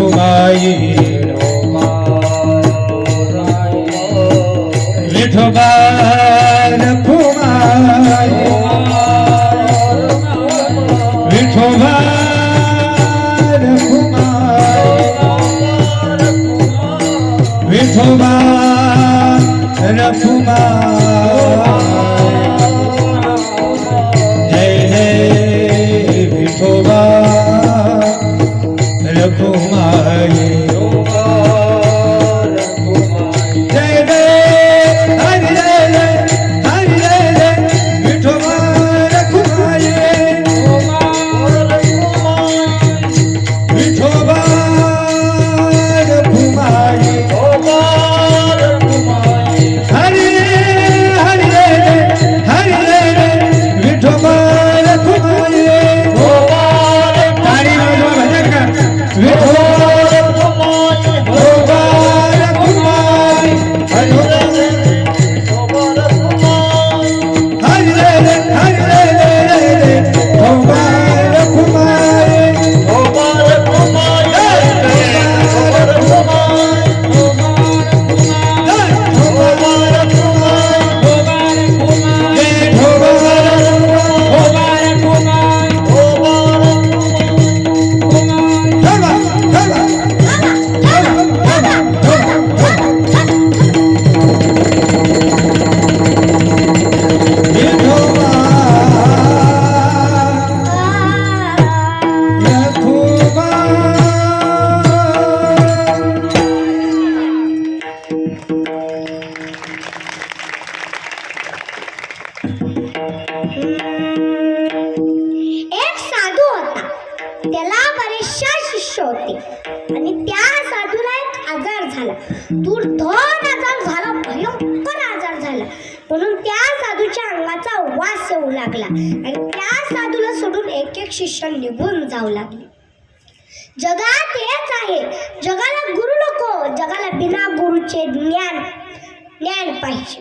रखुमाई विठोबा रखुमाई विठोबा रखुमाई विठोबा रखुमाई जय हे विठोबा रखुमाई जय जय हरि जय हरि जय विठोबा रखुमाई विठोबा रखुमाई हरि हरि जय हरि जय विठोबा रखुमाई ताली बजाओ भजन कर विठोबा रखुमाई हरि एक साधू होता. त्याला बरेचशे शिष्य होते आणि त्या साधूला एक आजार झाला. दुर्धर आजार झाला, भयंकर आजार झाला. म्हणून त्या साधूच्या अंगाचा वास येऊ लागला आणि त्या साधूला सोडून एक एक शिष्य निघून जाऊ लागले. जगात हेच आहे, जगाला गुरु नको, जगाला बिना गुरुचे ज्ञान पाहिजे.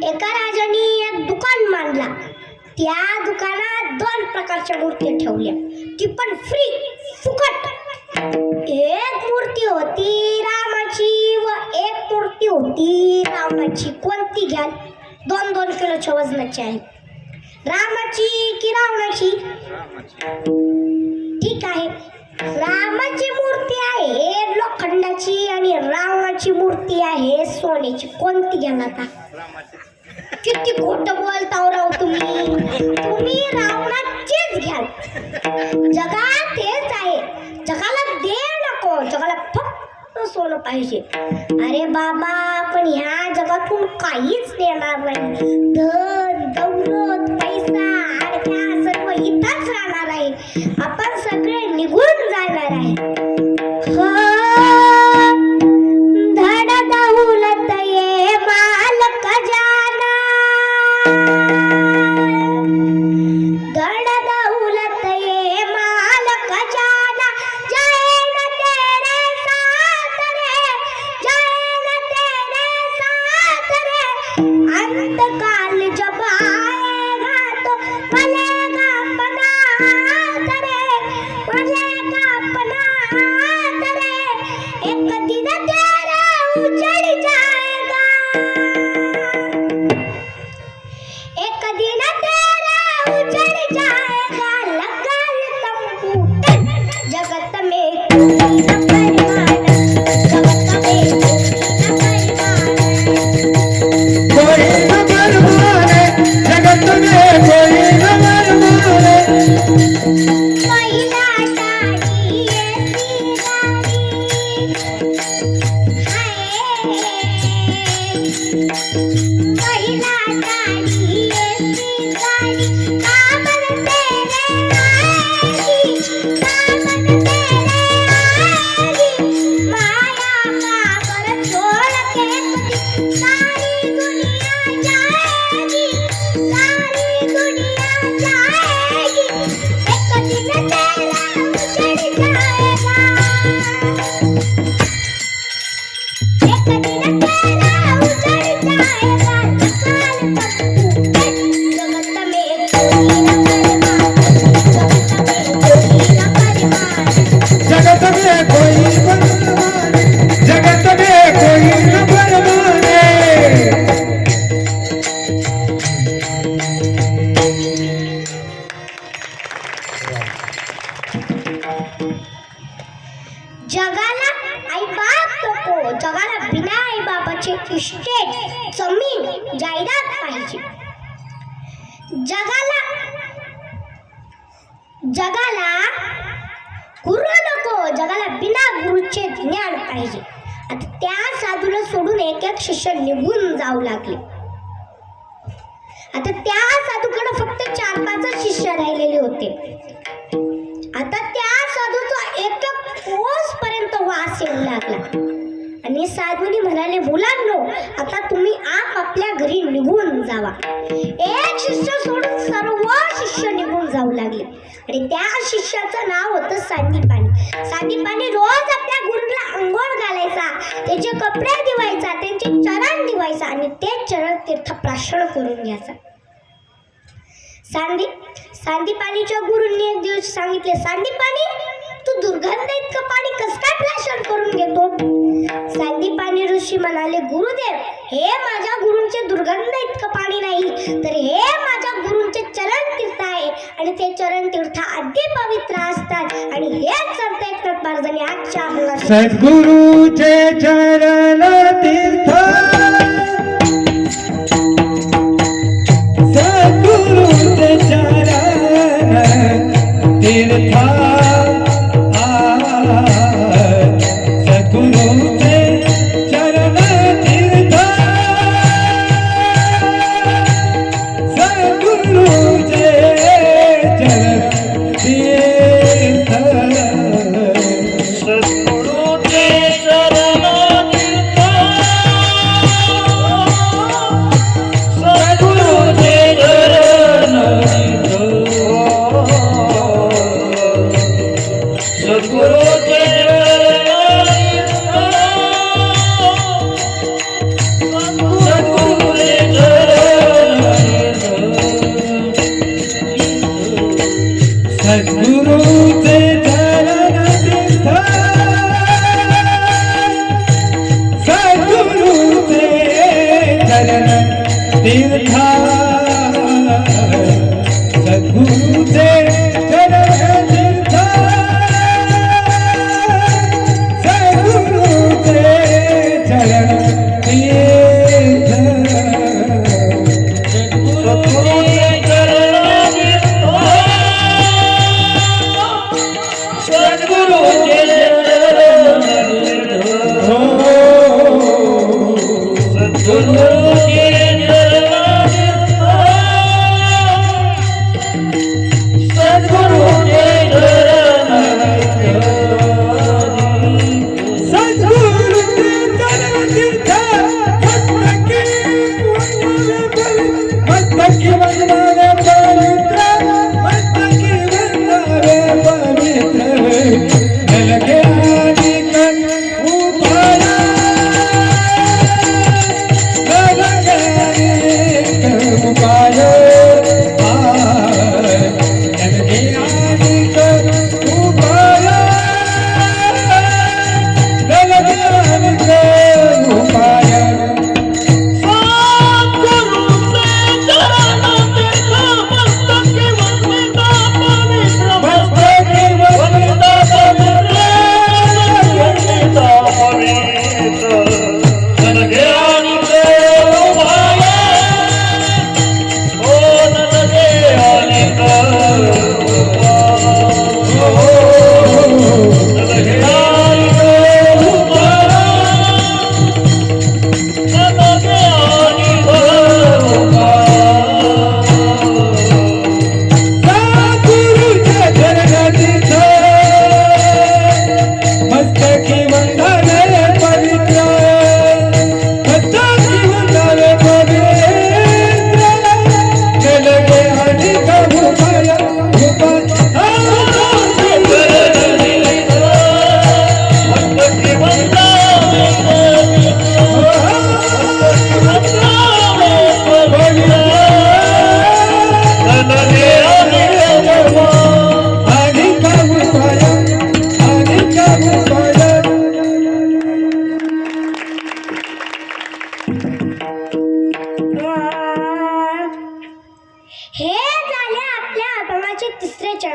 एका राजाने एक दुकान मांडला. त्या दुकानात 2 प्रकारच्या मूर्ती ठेवल्या, ती पण फ्री, फुकट. एक मूर्ती होती रामाची व एक मूर्ती होती रावणाची. कोणती घ्याल? 2-2 किलोच्या वजनाची आहे. रामाची की रावणाची? ठीक आहे, रामाची मूर्ती आहे लोखंडाची आणि रावणाची मूर्ती आहे सोन्याची. कोणती घ्याल आता? किती खोटं बोलताव राव तुम्ही रावणाचीच घ्याल. जगात तेच आहे, जगाला देव नको, जगाला फक्त सोनं पाहिजे. अरे बाबा, पण ह्या जगातून काहीच देणार नाही. धन दौलत पैसा आडक्या सर्व इथंच राहणार आहे. आपण सगळे निघून जाणार आहे. धड दौलत ये मालक जाना, धड़ दौलत ये मालक जाना, जाए न तेरे साथ रे, जाए न तेरे साथ रे. अंत काल जब आएगा तो मिलेगा पदार्थ रे. जगाला आई बाप नको, जगाला बिना आई बापाचे इस्टेट, जमीन, जायदाद पाहिजे. जगाला गुरु नको, जगाला बिना गुरुचे ज्ञान पाहिजे. आता त्या साधूला सोडून एक एक शिष्य निघून जाऊ लागले. आता त्या साधूकडे फक्त 4-5 शिष्य राहिलेले होते. आता त्या साधूचा एक कोस पर्यंत वास येऊ लागला आणि साधूनी म्हणाले, मुलांनो, आता तुम्ही आपापल्या घरी निघून जावा. एक शिष्य सोडून सर्व शिष्य निघून जाऊ लागले आणि त्या शिष्याचं नाव होतं सांदीपानी. सांदीपानी रोज आपल्या गुरुला अंघोळ घालायचा, त्याचे कपडे धुवायचा, त्यांचे चरण धुवायचा आणि ते चरण तीर्थप्राशन करून घ्यायचा. सांदीपानीच्या गुरूंनी एक दिवस सांगितले, सांदीपानी, तू दुर्गंध इतकं पाणी कसं काय प्राशन करून घेतो? सांदीपानी ऋषी म्हणाले, गुरुदेव, हे माझ्या गुरूंचे दुर्गंध इतकं पाणी नाही, तर हे माझ्या गुरूंचे चरण तीर्थ आहे आणि ते चरण तीर्थ अगदी पवित्र असतात आणि हेच संत एकनाथ महाराजांनी आजच्या आपल्याला सद्गुरूचे चरण तीर्थ, सद्गुरूचे चरण तीर्थ, सद्गुरूचे चरण तीर्थ, सद्गुरूचे चरण तीर्थ, सद्गुरूचे चरण तीर्थ, सद्गुरूचे चरण तीर्थ, सद्गुरूचे सद्गुरूचे चरण तीर्थ, सद्गुरूचे चरण तीर्थ, सद्गुरूचे चरण तीर्थ, सद्गुरूचे चरण तीर्थ, सद्गुरूचे चरण तीर्थ,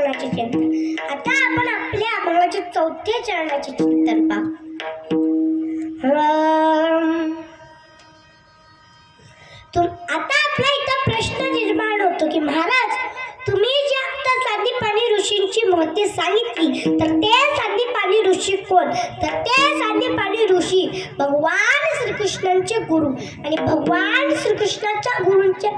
चरणाचे चिंतन. आता आपण आपल्या अभंगाच्या 4थ्या चरणाचे चिंतन पाहू. आता आपला इथं प्रश्न निर्माण होतो की महाराज, तुम्ही जे आता सांदीपानी ऋषींची महती सांगितली, तर ते सांदीपानी ऋषी कोण? तर ते सांदीपानी ऋषी भगवान श्रीकृष्णांचे गुरु. आणि भगवान श्रीकृष्णाच्या गुरूंचे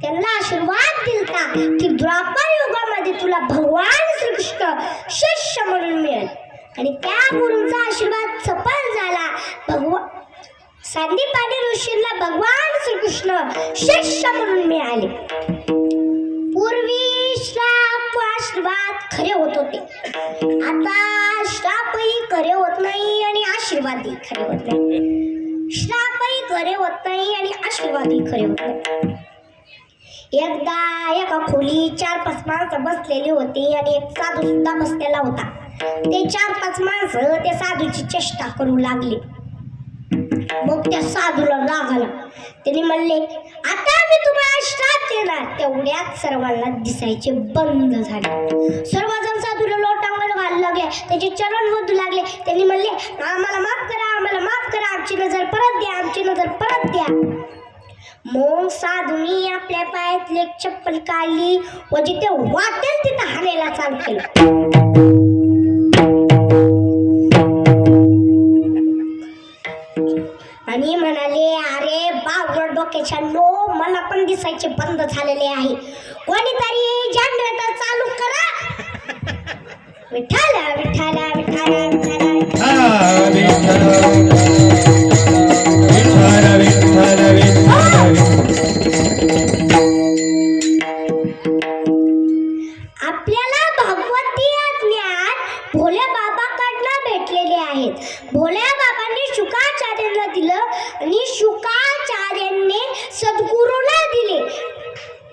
त्यांना आशीर्वाद दिलता की द्वापर युगामध्ये तुला भगवान श्रीकृष्ण शिष्य म्हणून मिळेल. आणि त्या गुरूंचा आशीर्वाद सफल झाला. सांदीपानी ऋषींना भगवान श्रीकृष्ण शिष्य म्हणून मिळाले. पूर्वी श्राप व आशीर्वाद खरे होत होते, आता श्रापही खरे होत नाही आणि आशीर्वादही खरे होत नाही. श्रापही खरे होत नाही आणि आशीर्वादही खरे होत नाही. एकदा एका खोली 4-5 माणसं बसलेली होती आणि एक साधू सुद्धा बसलेला होता. ते 4-5 माणसं त्या साधूची चेष्टा करू लागली. मग त्या साधूला राग आला. त्यांनी म्हणले, आता मी तुम्हाला श्राप देणार. तेवढ्यात सर्वांना दिसायचे बंद झाले. सर्वजण साधूला लोटांगण घालू लागले, त्याचे चरण वधू लागले. त्यांनी म्हणले, आम्हाला माफ करा, आम्हाला माफ करा, आमची नजर परत द्या, आमची नजर परत द्या. मग साधूनी आपल्या पायातली एक चप्पल काढली व जिथे वाटेल तिथे हाणायला चालू केलं. आणि म्हणाले, अरे बावळ डोक्याच्या नो, मला पण दिसायचे बंद झालेले आहे. कोणीतरी जनरेटर चालू करा. विठ्ठला विठ्ठला विठ्ठला विठ्ठला आपल्याला भगवतीय ज्ञान भोले बाबाकडनं भेटलेले आहेत. भोल्या बाबांनी शुकाचार्यांना दिलं आणि शुकाचार्यांनी सद्गुरूला दिले.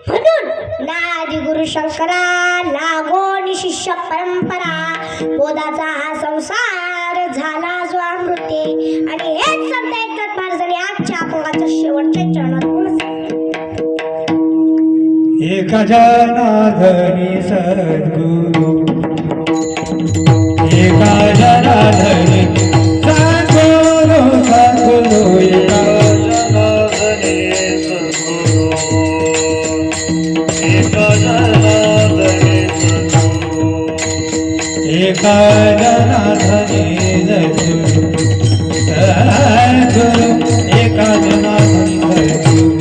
म्हणून नादी गुरु शंकरा, लागो शिष्य परंपरा, बोधाचा हा संसार झाला जो अमृते. आणि हेच संत एकनाथ महाराजांनी आजच्या अभंगाच्या शेवटच्या चरणात एका जनार्दनी सद्गुरु, एका जनार्दनी सद्गुरु, सद्गुरु एका एका जनार्दनी सद्गुरु, सद्गुरु एका जनार्दनी सद्गुरु.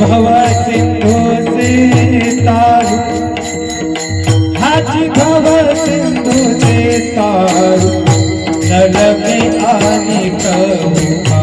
भव सिंधू से तारू, हाथी भव सिंधू से तारू, नल में आने कहूँ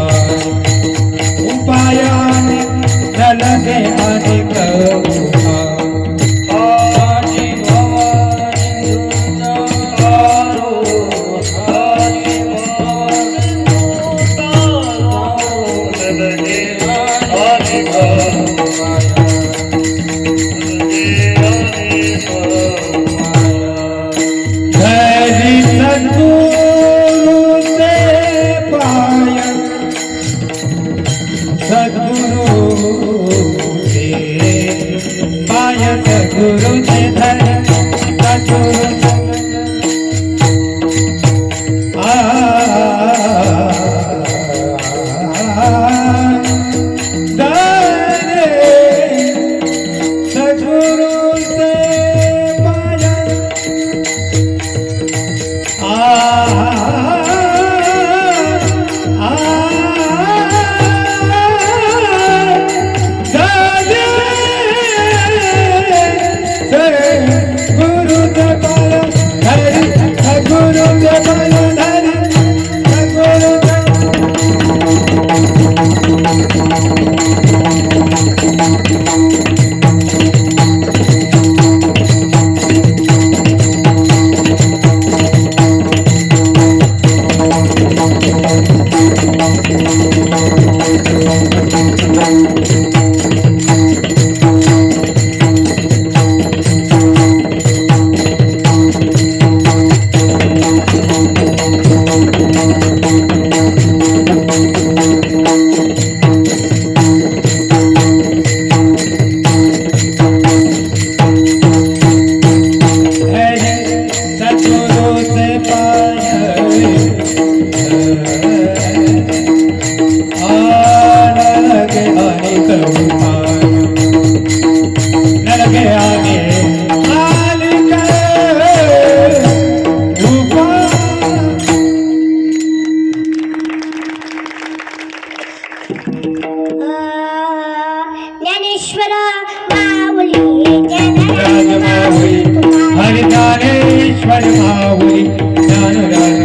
माऊली ज्ञानराज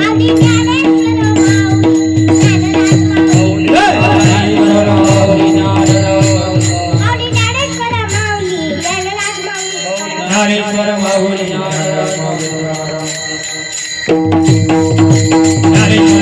माऊली माऊली ज्ञानेश्वर माऊली ज्ञानराज माऊली माऊली ज्ञानेश्वर माऊली ज्ञानराज माऊली ज्ञानेश्वर माऊली ज्ञानराज माऊली ज्ञानेश्वर